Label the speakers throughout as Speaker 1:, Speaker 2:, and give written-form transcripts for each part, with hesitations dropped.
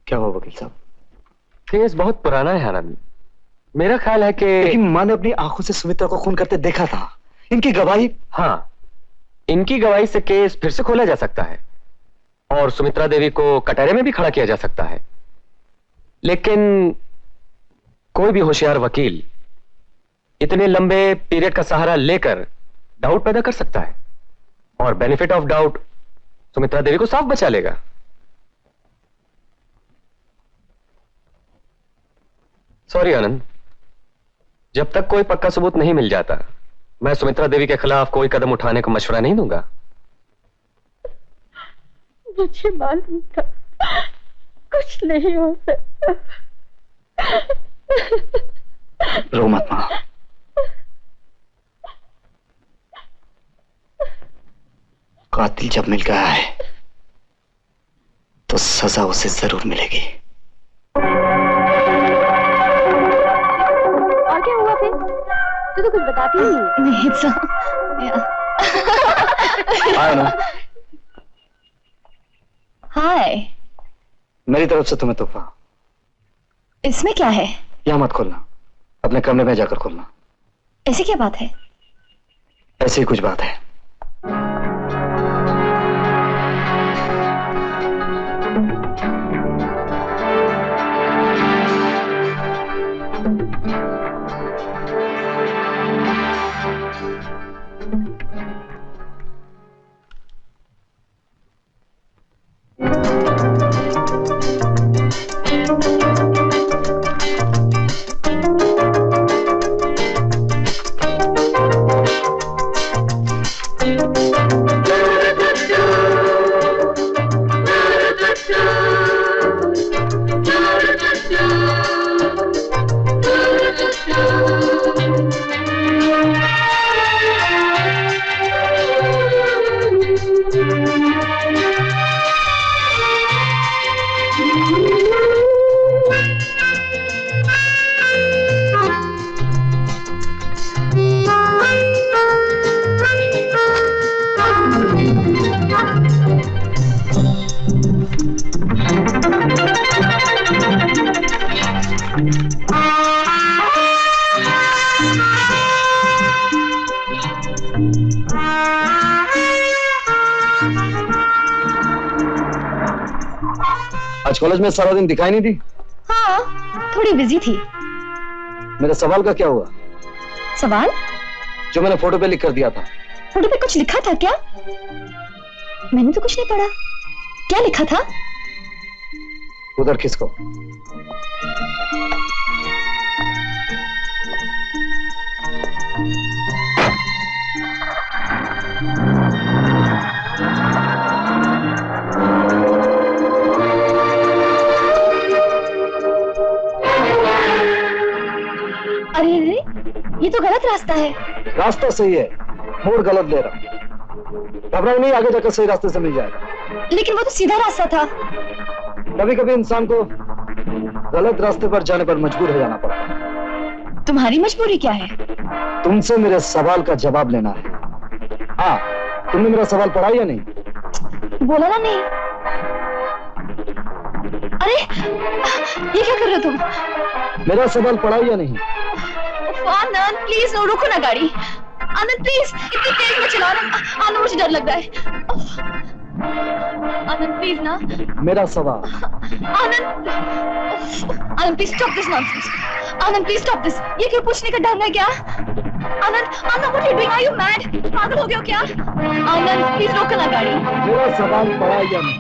Speaker 1: क्या हुआ वकील साहब?
Speaker 2: केस बहुत पुराना है आनंद। मेरा ख्याल है कि
Speaker 1: लेकिन मां ने अपनी आंखों से सुमित्रा को खून करते देखा था। इनकी गवाही?
Speaker 2: हाँ, इनकी गवाही से केस फिर से खोला जा सकता है और सुमित्रा देवी को कटहरे में भी खड़ा किया जा सकता है। लेकिन कोई भी होशियार वकील इतने लंबे पीरियड का सहारा लेकर डाउट पैदा कर सकता है और बेनिफिट ऑफ डाउट सुमित्रा देवी को साफ बचा लेगा। सॉरी आनंद, जब तक कोई पक्का सबूत नहीं मिल जाता मैं सुमित्रा देवी के खिलाफ कोई कदम उठाने का मशवरा नहीं दूंगा।
Speaker 3: मुझे मालूम था कुछ नहीं हो सकता।
Speaker 1: रो मत मां। कातिल जब मिल गया है तो सजा उसे जरूर मिलेगी।
Speaker 3: और क्या हुआ फिर? तू तो कुछ बताती नहीं।
Speaker 1: हाय ना।
Speaker 4: हाय।
Speaker 1: मेरी तरफ से तुम्हें तोहफा।
Speaker 4: इसमें क्या है?
Speaker 1: यहां मत खोलना, अपने कमरे में जाकर खोलना।
Speaker 4: ऐसी क्या बात है?
Speaker 1: ऐसी ही कुछ बात है। आज कॉलेज में सारा दिन दिखाई नहीं दी?
Speaker 4: हाँ, थोड़ी बिजी थी।
Speaker 1: मेरे सवाल का क्या हुआ?
Speaker 4: सवाल?
Speaker 1: जो मैंने फोटो पे लिख कर दिया था।
Speaker 4: फोटो पे कुछ लिखा था क्या? मैंने तो कुछ नहीं पढ़ा। क्या लिखा था?
Speaker 1: उधर किसको?
Speaker 4: अरे अरे, ये तो गलत रास्ता है।
Speaker 1: रास्ता सही है, मोड़ गलत ले रहा। घबराओ नहीं, आगे जाकर सही रास्ते से मिल जाएगा।
Speaker 4: लेकिन वो तो सीधा रास्ता था।
Speaker 1: कभी कभी इंसान को गलत रास्ते पर जाने पर मजबूर हो जाना पड़ता है।
Speaker 4: तुम्हारी मजबूरी क्या है?
Speaker 1: तुमसे मेरे सवाल का जवाब लेना है। हाँ, तुमने मेरा सवाल पढ़ा या नहीं?
Speaker 4: बोला ना नहीं। अरे, ये क्या कर रहे हो तुम?
Speaker 1: मेरा सवाल पढ़ा या नहीं?
Speaker 4: आनंद प्लीज रुको ना गाड़ी। आनंद प्लीज, इतनी तेज मत चलाओ ना। आनंद मुझे डर लग रहा है। आनंद प्लीज ना।
Speaker 1: मेरा सवाल।
Speaker 4: Anand, Anand please stop this nonsense. Anand please stop this. ये क्यों पूछने का ढंग है क्या? Anand, Anand what are you doing? Are you mad? पागल हो गए हो क्या? आनंद प्लीज रोको ना गाड़ी।
Speaker 1: मेरा सवाल पढ़ा या नहीं?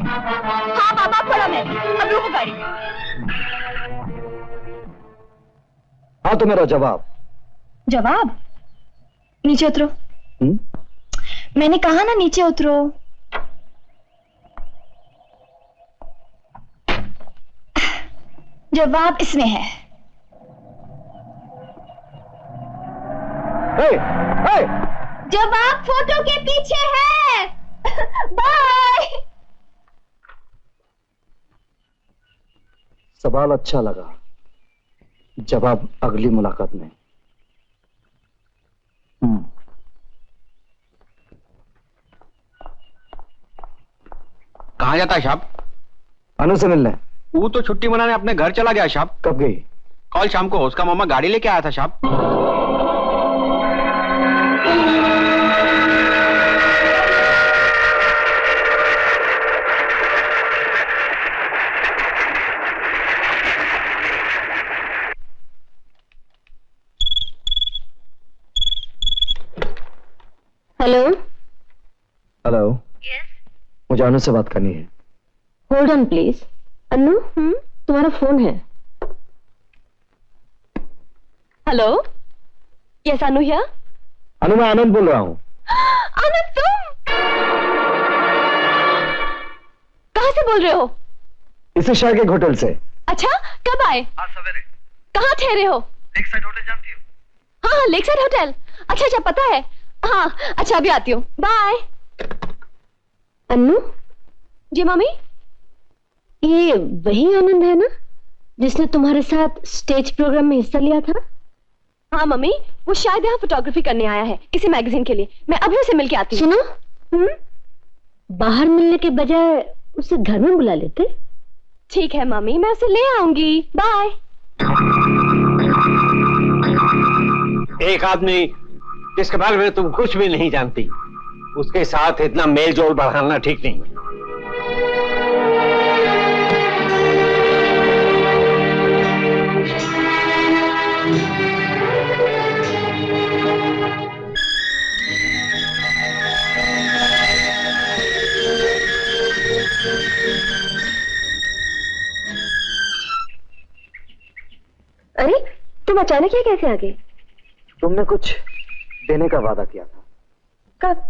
Speaker 4: हाँ बाबा पढ़ा मैंने, अब रोको गाड़ी।
Speaker 1: हाँ तो मेरा जवाब।
Speaker 4: जवाब? नीचे उतरो। मैंने कहा ना नीचे उतरो। जवाब इसमें है। जवाब फोटो के पीछे है। बाय।
Speaker 1: सवाल अच्छा लगा, जवाब अगली मुलाकात में।
Speaker 5: कहाँ जाता है साहब?
Speaker 1: अनु से मिलने।
Speaker 5: वो तो छुट्टी मनाने अपने घर चला गया साहब।
Speaker 1: कब गई?
Speaker 5: कल शाम को उसका मामा गाड़ी लेके आया था साहब।
Speaker 3: हेलो।
Speaker 1: हेलो। मुझे अनु से बात करनी है।
Speaker 3: Hold on please. अनु, तुम्हारा फोन है। Hello, yes Anu here.
Speaker 1: Anu, मैं आनंद बोल रहा हूँ।
Speaker 3: आनंद, तुम कहाँ से बोल रहे हो?
Speaker 1: इसी शहर के होटल से।
Speaker 3: अच्छा, कब आए?
Speaker 1: आज सवेरे।
Speaker 3: कहाँ ठहरे हो?
Speaker 1: लेक साइड होटल जानती हो?
Speaker 3: हाँ हाँ, लेक साइड होटल। अच्छा अच्छा, पता है। हाँ अच्छा, अभी आती हूँ, बाय। अन्नू। जी मम्मी। ये वही आनंद है ना जिसने तुम्हारे साथ स्टेज प्रोग्राम में हिस्सा लिया था? हाँ मम्मी, वो शायद यहाँ फोटोग्राफी करने आया है किसी मैगजीन के लिए। मैं अभी उसे मिलके आती हूँ। सुनो, बाहर मिलने के बजाय उसे घर में बुला लेते। ठीक है मम्मी, मैं उसे ले आऊंगी, बाय।
Speaker 5: एक आदमी जिसके बारे में तुम कुछ भी नहीं जानती, उसके साथ इतना मेल जोल बढ़ाना ठीक नहीं।
Speaker 3: अरे तुम अचानक ये कैसे आ गए?
Speaker 1: तुमने कुछ देने का वादा किया था।
Speaker 3: कब?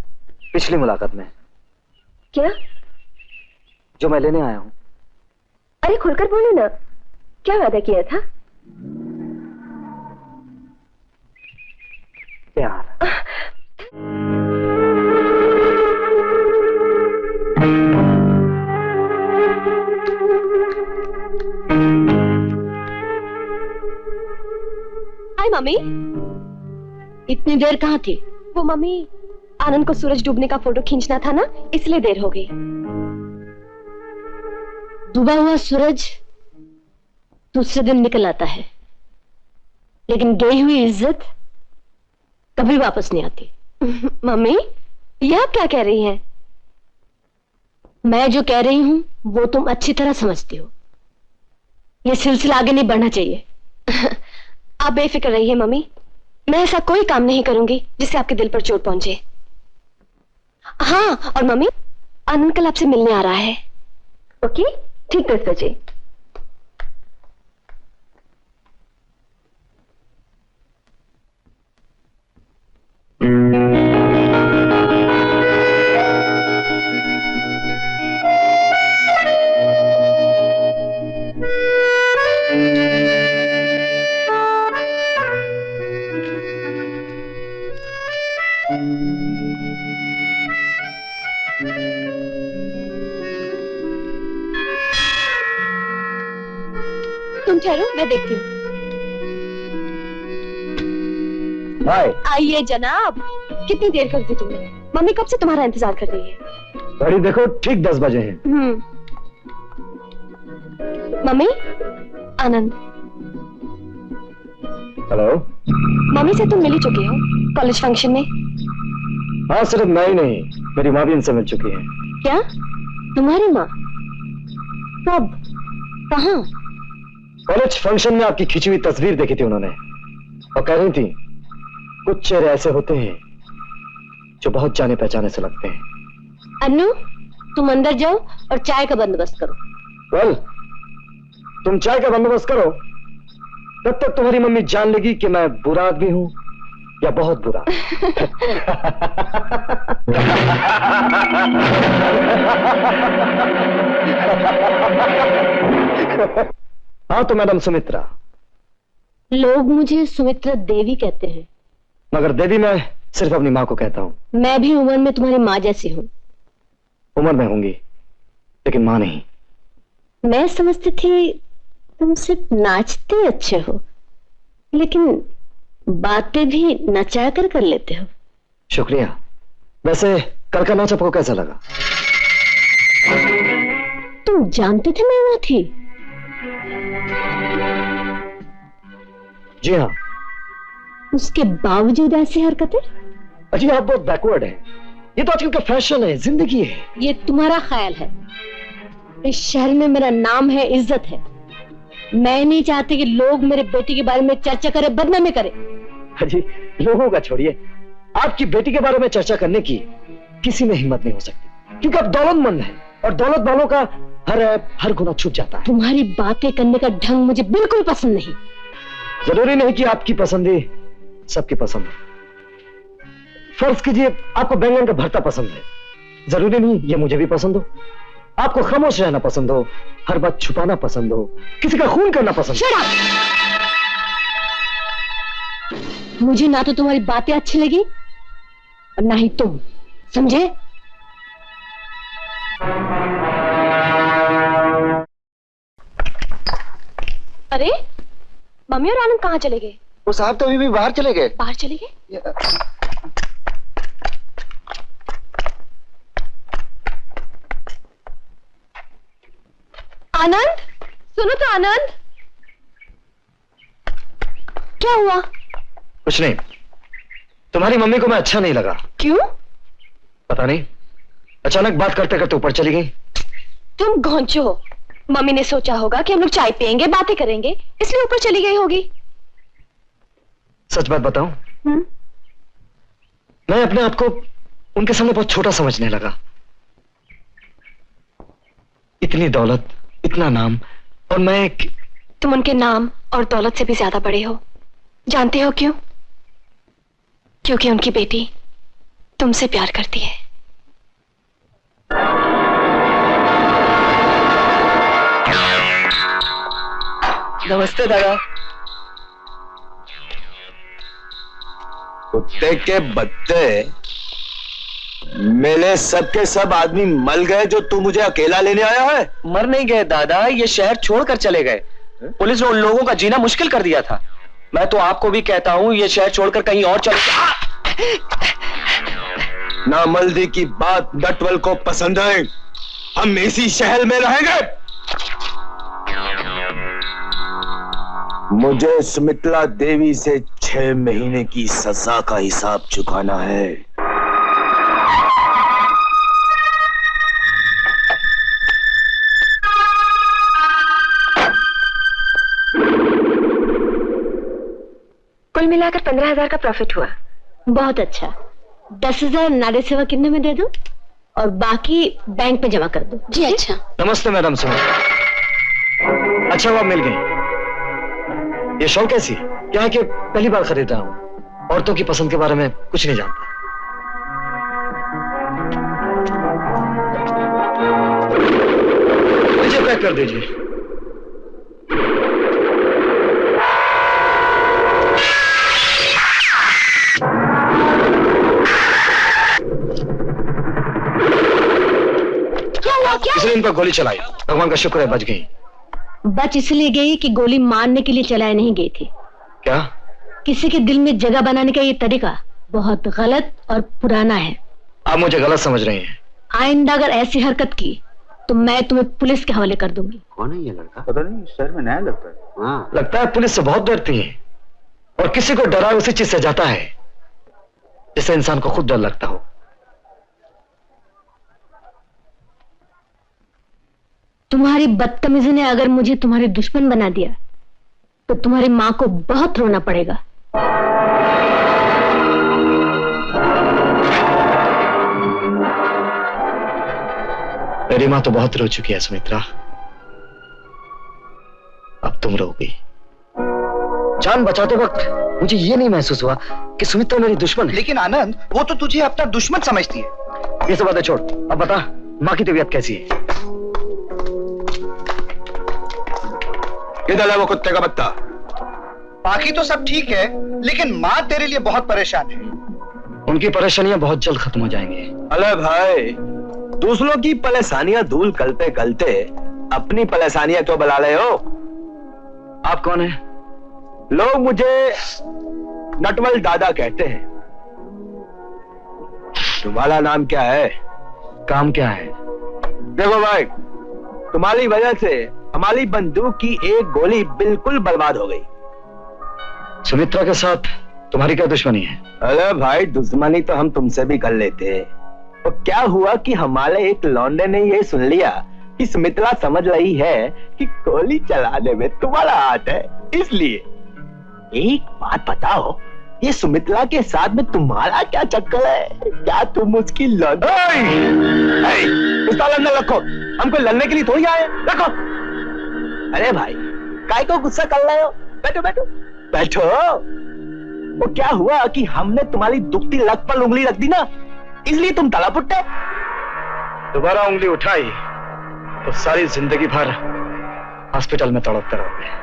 Speaker 1: पिछली मुलाकात में।
Speaker 3: क्या?
Speaker 1: जो मैं लेने आया हूँ।
Speaker 3: अरे खुलकर बोलो ना, क्या वादा किया था?
Speaker 1: प्यार।
Speaker 3: हाय मम्मी। इतनी देर कहाँ थी? वो मम्मी, आनंद को सूरज डूबने का फोटो खींचना था ना, इसलिए देर हो गई। डूबा हुआ सूरज दूसरे दिन निकल आता है, लेकिन गई हुई इज्जत कभी वापस नहीं आती। मम्मी, ये आप क्या कह रही हैं? मैं जो कह रही हूं वो तुम अच्छी तरह समझती हो। ये सिलसिला आगे नहीं बढ़ना चाहिए। आप बेफिक्र रहिए मम्मी, मैं ऐसा कोई काम नहीं करूंगी जिससे आपके दिल पर चोट पहुंचे। हाँ, और मम्मी, आनंद कल आपसे मिलने आ रहा है। ओके, ठीक 10 बजे। तुम ठहरो, मैं देखती हूँ।
Speaker 1: बाय।
Speaker 3: आइए जनाब, कितनी देर कर दी तुमने? मम्मी कब से तुम्हारा इंतजार कर रही है।
Speaker 1: घड़ी देखो, ठीक 10 बजे हैं।
Speaker 3: मम्मी, आनंद।
Speaker 1: हेलो।
Speaker 3: मम्मी से तुम मिल ही चुके हो कॉलेज फंक्शन में।
Speaker 1: हाँ, सिर्फ मैं ही नहीं, मेरी माँ भी इनसे मिल चुकी है।
Speaker 3: क्या? तुम्हारी माँ? कब? कहाँ?
Speaker 1: कॉलेज फंक्शन में आपकी खींची हुई तस्वीर देखी थी उन्होंने, और कह रही थी कुछ चेहरे ऐसे होते हैं जो बहुत जाने पहचाने से लगते हैं।
Speaker 3: अन्नू, तुम अंदर जाओ और चाय का बंदोबस्त करो।
Speaker 1: वेल, तुम चाय का बंदोबस्त करो, तब तक तुम्हारी मम्मी जान लेगी कि मैं बुरा आदमी हूं या बहुत बुरा। हाँ तो मैडम सुमित्रा।
Speaker 3: लोग मुझे सुमित्रा देवी कहते हैं,
Speaker 1: मगर देवी मैं सिर्फ अपनी माँ को कहता हूँ।
Speaker 3: मैं भी उम्र में तुम्हारी माँ जैसी हूँ।
Speaker 1: उम्र में होंगी, लेकिन माँ नहीं।
Speaker 3: मैं समझती थी तुम सिर्फ नाचते अच्छे हो, लेकिन बातें भी नचा कर लेते हो।
Speaker 1: शुक्रिया। वैसे कल का नाच आपको कैसा लगा?
Speaker 3: तुम जानते थे मैं वहां थी?
Speaker 1: जी हाँ।
Speaker 3: उसके बावजूद ऐसी हरकतें?
Speaker 1: अजी आप बहुत बैकवर्ड हैं। ये तो आजकल का फैशन है, जिंदगी है।
Speaker 3: ये तुम्हारा ख्याल है। इस शहर में मेरा नाम है, इज्जत है। मैं नहीं चाहती कि लोग मेरे बेटी के बारे में चर्चा करें, बदनामी करें।
Speaker 1: अजी लोगों का छोड़िए, आपकी बेटी के बारे में चर्चा करने की किसी में हिम्मत नहीं हो सकती, क्योंकि आप दौलतमंद हैं और दौलत वालों का हर ऐप हर गुनाह छुप जाता है।
Speaker 3: तुम्हारी बातें करने का ढंग मुझे बिल्कुल पसंद नहीं।
Speaker 1: जरूरी नहीं कि आपकी पसंद ही सबकी पसंद हो। फर्ज कीजिए आपको बैंगन का भरता पसंद है, जरूरी नहीं ये मुझे भी पसंद हो। आपको खामोश रहना पसंद हो, हर बात छुपाना पसंद हो, किसी का खून करना पसंद हो।
Speaker 3: मुझे ना तो तुम्हारी बातें अच्छी लगी और ना ही तुम, समझे?
Speaker 4: अरे मम्मी और आनंद कहाँ चले गए?
Speaker 6: वो साहब तो अभी भी बाहर चले गए।
Speaker 4: बाहर चले गए? आनंद, सुनो तो आनंद। क्या हुआ?
Speaker 1: कुछ नहीं, तुम्हारी मम्मी को मैं अच्छा नहीं लगा।
Speaker 4: क्यों?
Speaker 1: पता नहीं, अचानक बात करते करते ऊपर चली गई।
Speaker 4: तुम घोंचो हो। मम्मी ने सोचा होगा कि हम लोग चाय पियेंगे, बातें करेंगे, इसलिए ऊपर चली गई होगी।
Speaker 1: सच बात बताऊं, मैं अपने आप को उनके सामने बहुत छोटा समझने लगा। इतनी दौलत, इतना नाम, और मैं एक...
Speaker 4: तुम उनके नाम और दौलत से भी ज्यादा बड़े हो। जानते हो क्यों? क्योंकि उनकी बेटी तुमसे प्यार करती है।
Speaker 6: नमस्ते दादा।
Speaker 7: कुत्ते के बच्चे, मेरे सबके सब आदमी मल गए जो तू मुझे अकेला लेने आया है?
Speaker 2: मर नहीं गए दादा, ये शहर छोड़कर चले गए। पुलिस ने उन लोगों का जीना मुश्किल कर दिया था। मैं तो आपको भी कहता हूं ये शहर छोड़कर कहीं और चले।
Speaker 7: नामर्दी की बात नटवल को पसंद है। हम इसी शहर में रहेंगे। मुझे सुमित्रा देवी से 6 महीने की सजा का हिसाब चुकाना है।
Speaker 3: कुल मिलाकर 15,000 का प्रॉफिट हुआ। बहुत अच्छा। 10,000 नारे सेवा किन्ने में दे दो और बाकी बैंक में जमा कर दो।
Speaker 4: जी अच्छा।
Speaker 1: नमस्ते मैडम सुमित्रा, अच्छा हुआ मिल गई। ये शॉल कैसी? क्या है कि पहली बार खरीद रहा हूं, औरतों की पसंद के बारे में कुछ नहीं जानता। मुझे पैक कर दीजिए। इसलिए इन पर गोली चलाई, भगवान का शुक्र है बच गई।
Speaker 3: बच इसलिए गई कि गोली मारने के लिए चलाई नहीं गई थी।
Speaker 1: क्या?
Speaker 3: किसी के दिल में जगह बनाने का ये तरीका बहुत गलत और पुराना है।
Speaker 1: आप मुझे गलत समझ रही हैं।
Speaker 3: आइंदा अगर ऐसी हरकत की तो मैं तुम्हें पुलिस के हवाले कर दूंगी।
Speaker 6: कौन है ये लड़का? पता नहीं, शहर में नया लगता है। हाँ।
Speaker 1: लगता है पुलिस से बहुत डरती है, और किसी को डरा उसी चीज से जाता है जिससे इंसान को खुद डर लगता हो।
Speaker 3: तुम्हारी बदतमीजी ने अगर मुझे तुम्हारे दुश्मन बना दिया तो तुम्हारी मां को बहुत रोना पड़ेगा।
Speaker 1: मेरी मां तो बहुत रो चुकी है सुमित्रा, अब तुम रोगी। जान बचाते वक्त मुझे ये नहीं महसूस हुआ कि सुमित्रा मेरी दुश्मन है।
Speaker 6: लेकिन आनंद, वो तो तुझे अपना दुश्मन समझती है।
Speaker 1: ये सब बातें छोड़, अब बता मां की तबीयत कैसी है?
Speaker 7: किधर है वो कुत्ते का बच्चा?
Speaker 6: बाकी तो सब ठीक है, लेकिन माँ तेरे लिए बहुत परेशान है।
Speaker 1: उनकी परेशानियां बहुत जल्द खत्म हो जाएंगी।
Speaker 7: अरे भाई, दूसरों की परेशानियां धूल गलते गलते अपनी परेशानियां तो बुला रहे हो।
Speaker 1: आप कौन है?
Speaker 7: लोग मुझे नटवल दादा कहते हैं। तुम्हारा नाम क्या है?
Speaker 1: काम क्या है?
Speaker 7: देखो भाई, तुम्हारी वजह से हमारी बंदूक की एक गोली बिल्कुल बर्बाद हो गई।
Speaker 1: सुमित्रा के साथ तुम्हारी क्या दुश्मनी है?
Speaker 7: अरे भाई, दुश्मनी तो हम तुमसे भी कर लेते। तो क्या हुआ कि हमारे एक लौंडे ने ये सुन लिया कि सुमित्रा समझ रही है कि गोली चलाने में तुम्हारा हाथ है, इसलिए। एक बात बताओ, ये सुमित्रा के साथ में तुम्हारा क्या चक्कर है? क्या तुम उसकी लौंडे? पिस्तौल अंदर रखो, हमको लड़ने के लिए थोड़ी आए। रखो। अरे भाई, काय को गुस्सा कर रहे हो? बैठो बैठो बैठो। वो क्या हुआ कि हमने तुम्हारी दुखती लत पर उंगली रख दी ना, इसलिए तुम तड़प उठे।
Speaker 1: दोबारा उंगली उठाई तो सारी जिंदगी भर हॉस्पिटल में तड़पते रहोगे।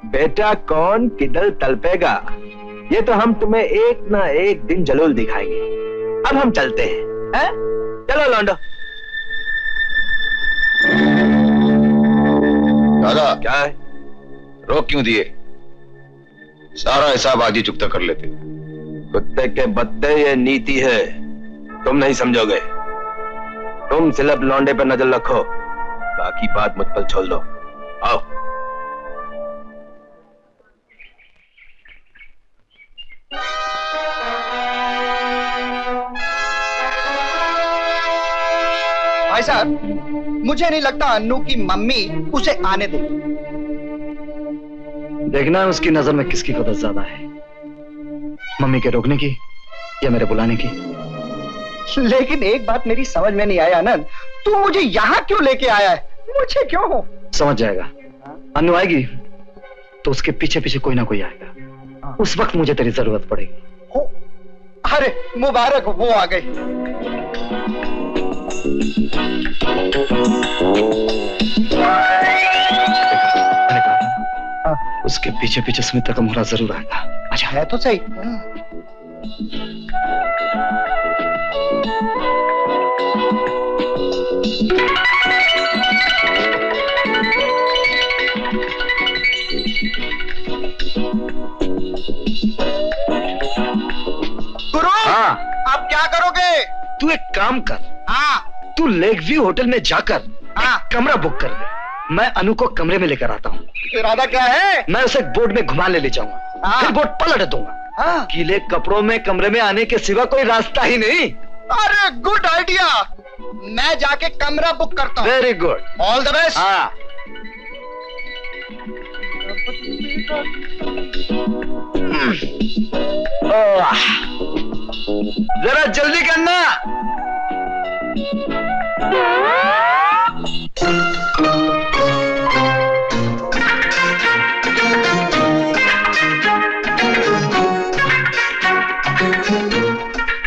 Speaker 7: बेटा, कौन किधर तड़पेगा, ये तो हम तुम्हें एक ना एक दिन जरूर दिखाएंगे। अब हम चलते हैं, चलो लौंडो।
Speaker 8: दादा,
Speaker 7: क्या है?
Speaker 8: रोक क्यों दिए? सारा हिसाब आज ही चुकता कर लेते।
Speaker 7: कुत्ते के बत्ते, ये नीति है, तुम नहीं समझोगे। तुम सिर्फ लौंडे पर नजर रखो, बाकी बात मुझ पर छोड़ दो। आओ।
Speaker 6: भाई साहब, मुझे नहीं लगता अन्नू की मम्मी उसे आने देगी।
Speaker 1: देखना है उसकी नजर में किसकी कदर ज्यादा है, मम्मी के रोकने की या मेरे बुलाने की।
Speaker 6: लेकिन एक बात मेरी समझ में नहीं आया आनंद, तू मुझे यहाँ क्यों लेके आया है? मुझे क्यों?
Speaker 1: समझ जाएगा। अन्नू आएगी तो उसके पीछे पीछे कोई ना कोई आएगा। उस वक्त मुझे तेरी जरूरत पड़ेगी।
Speaker 6: अरे मुबारक, वो आ गई।
Speaker 1: उसके पीछे पीछे सुमित्रा का मोहरा जरूर आएगा। अच्छा
Speaker 6: है तो सही। गुरु,
Speaker 1: हाँ,
Speaker 6: आप क्या करोगे?
Speaker 1: तू एक काम कर।
Speaker 6: हाँ,
Speaker 1: तू लेक व्यू होटल में जाकर
Speaker 6: हाँ,
Speaker 1: कमरा बुक कर दे। मैं अनु को कमरे में लेकर आता हूँ।
Speaker 6: इरादा क्या है?
Speaker 1: मैं उसे बोट में घुमाने ले जाऊंगा,
Speaker 6: हाँ।
Speaker 1: फिर बोट पलट दूंगा।
Speaker 6: हाँ।
Speaker 1: गीले कपड़ों में कमरे में आने के सिवा कोई रास्ता ही नहीं।
Speaker 6: अरे गुड आइडिया, मैं जाके कमरा बुक करता हूँ।
Speaker 1: Very good,
Speaker 6: all the best.
Speaker 1: हाँ। जरा जल्दी करना।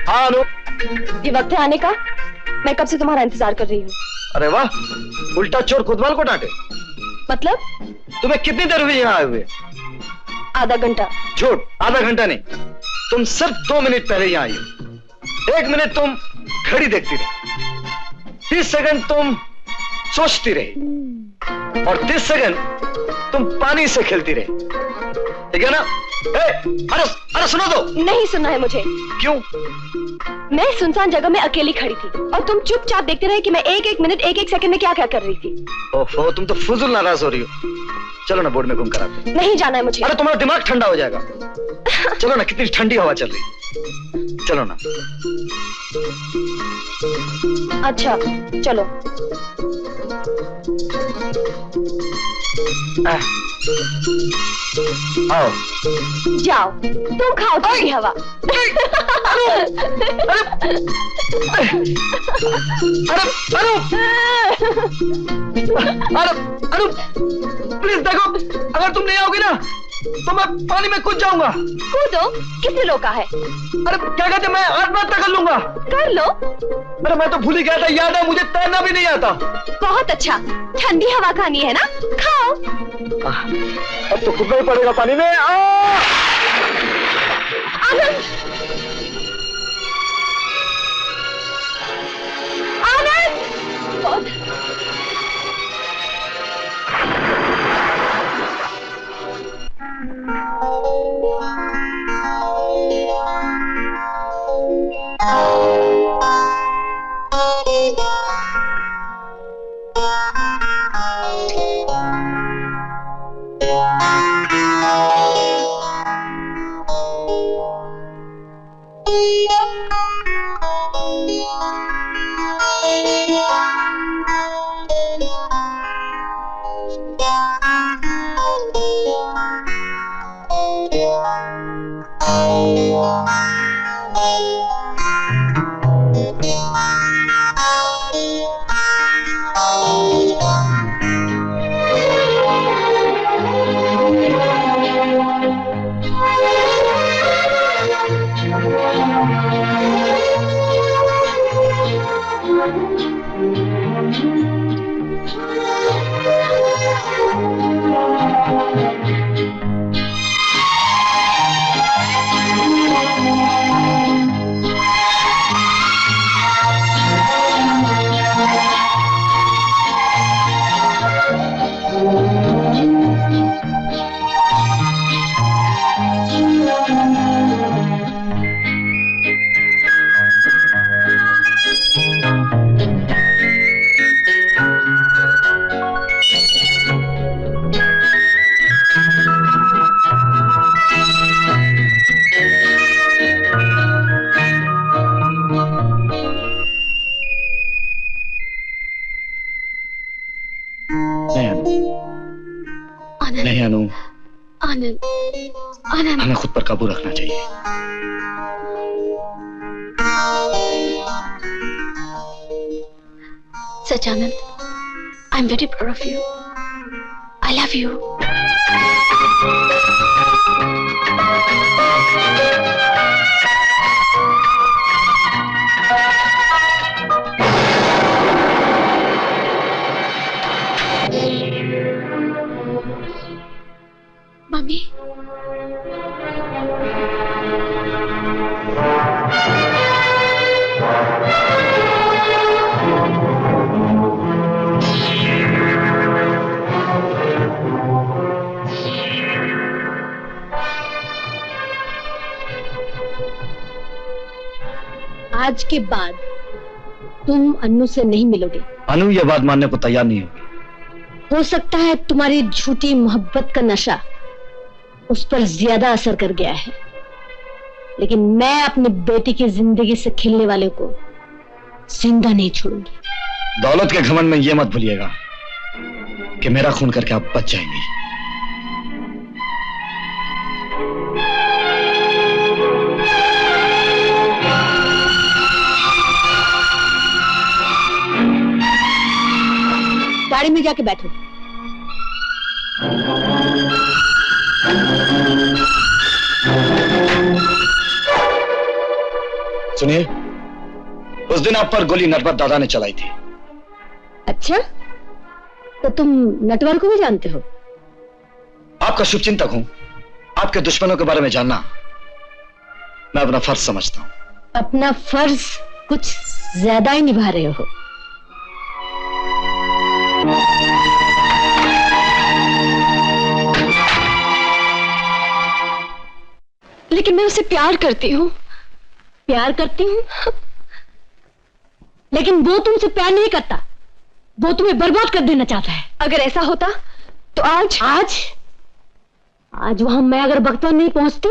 Speaker 1: हाँ अनु,
Speaker 3: ये वक्त है आने का। मैं कब से तुम्हारा इंतजार कर रही हूँ।
Speaker 1: अरे वाह, उल्टा चोर कोतवाल को डांटे।
Speaker 3: मतलब?
Speaker 1: तुम्हें कितनी देर हुई यहाँ आए हुए?
Speaker 3: आधा घंटा।
Speaker 1: झूठ, आधा घंटा नहीं, तुम सिर्फ 2 मिनट पहले यहाँ आई हो। 1 मिनट तुम घड़ी देखती रही, 30 सेकंड तुम सोचती रही, और 30 सेकंड तुम पानी से खेलती रही। ठीक है ना? अरे सुनो दो।
Speaker 3: नहीं सुनना है मुझे।
Speaker 1: क्यों?
Speaker 3: मैं सुनसान जगह में अकेली खड़ी थी और तुम चुपचाप देखते रहे कि मैं एक मिनट एक सेकंड में क्या क्या कर रही थी।
Speaker 1: ओहो, तुम तो फुजुल नाराज हो रही हो। चलो ना, बोर्ड में घूम कर आते।
Speaker 3: नहीं जाना है मुझे।
Speaker 1: अरे तुम्हारा दिमाग ठंडा हो जाएगा। चलो ना, कितनी ठंडी हवा चल रही। चलो ना।
Speaker 3: अच्छा चलो।
Speaker 1: आओ।
Speaker 3: जाओ, तुम खाओ ठंडी हवा।
Speaker 1: अनु, प्लीज देखो, अगर तुम नहीं आओगी ना तो मैं पानी में कूद जाऊंगा।
Speaker 3: कूदो, किसने रोका है?
Speaker 1: अरे क्या कहते, मैं आत्महत्या कर लूंगा।
Speaker 3: कर लो।
Speaker 1: अरे मैं तो भूल ही गया था, याद है मुझे तैरना भी नहीं आता।
Speaker 3: बहुत अच्छा, ठंडी हवा खानी है ना, खाओ।
Speaker 1: अब तो कूदना ही पड़ेगा पानी में।
Speaker 3: आनंद, आनंद,
Speaker 1: नहीं अनु,
Speaker 3: आनंद, आनंद,
Speaker 1: हमें खुद पर काबू रखना चाहिए।
Speaker 3: सच Anand, I am very proud of you. I love you. Mummy, आज के बाद तुम अन्नू से नहीं मिलोगे।
Speaker 1: अनु ये बात मानने को तैयार नहीं होगी।
Speaker 3: हो सकता है तुम्हारी झूठी मोहब्बत का नशा उस पर ज्यादा असर कर गया है, लेकिन मैं अपनी बेटी की जिंदगी से खेलने वाले को जिंदा नहीं छोड़ूंगी।
Speaker 1: दौलत के घमंड में ये मत भूलिएगा कि मेरा खून करके आप बच जाएंगी।
Speaker 3: गाड़ी में जाके बैठो।
Speaker 1: सुनिए, उस दिन आप पर गोली नटवर दादा ने चलाई थी।
Speaker 3: अच्छा, तो तुम नटवर को भी जानते हो?
Speaker 1: आपका शुभचिंतक हूं। आपके दुश्मनों के बारे में जानना मैं अपना फर्ज समझता हूं।
Speaker 3: अपना फर्ज कुछ ज्यादा ही निभा रहे हो। लेकिन मैं उसे प्यार करती हूँ। प्यार करती हूँ, लेकिन वो तुमसे प्यार नहीं करता। वो तुम्हें बर्बाद कर देना चाहता है। अगर ऐसा होता तो आज वहां मैं अगर वक्त पर नहीं पहुंचती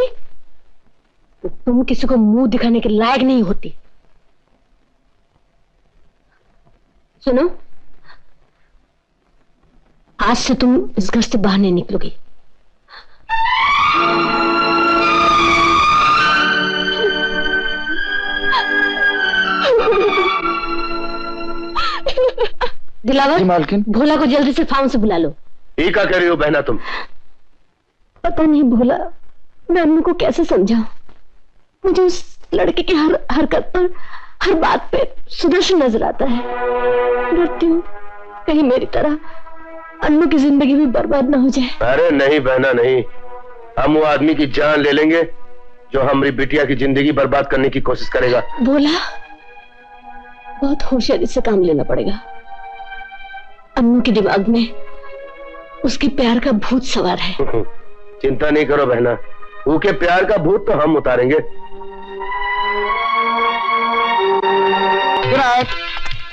Speaker 3: तो तुम किसी को मुंह दिखाने के लायक नहीं होती। सुनो, आज से तुम इस घर से बाहर नहीं निकलोगी। दिलावर,
Speaker 1: मालकिन,
Speaker 3: भोला को जल्दी से फार्म से बुला लो।
Speaker 7: ये क्या कह रही हो बहना तुम?
Speaker 3: पता नहीं भोला, मैं अम्मी को कैसे समझाऊं। मुझे उस लड़के की हर हरकत पर, हर बात पे सुदर्शन नजर आता है। डरती हूँ कहीं मेरी तरह अन्नू की जिंदगी भी बर्बाद ना हो जाए।
Speaker 7: अरे नहीं बहना नहीं, हम वो आदमी की जान ले लेंगे जो हमारी बिटिया की जिंदगी बर्बाद करने की कोशिश करेगा।
Speaker 3: भोला, बहुत होशियारी से काम लेना पड़ेगा। अन्नू के दिमाग में उसके प्यार का भूत सवार है।
Speaker 7: चिंता नहीं करो बहना, उसके प्यार का भूत तो हम उतारेंगे।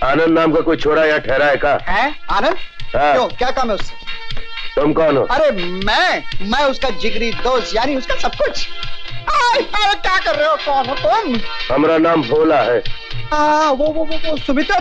Speaker 7: आनंद नाम का कोई छोरा यहाँ ठहरा है का?
Speaker 6: है आनंद?
Speaker 7: हाँ।
Speaker 6: क्यों, क्या काम है उससे?
Speaker 7: तुम कौन हो?
Speaker 6: अरे मैं उसका जिगरी दोस्त, यानी उसका सब कुछ। अरे क्या कर रहे हो? कौन हो तुम?
Speaker 7: हमारा नाम भोला है।
Speaker 6: वो सुमित्रा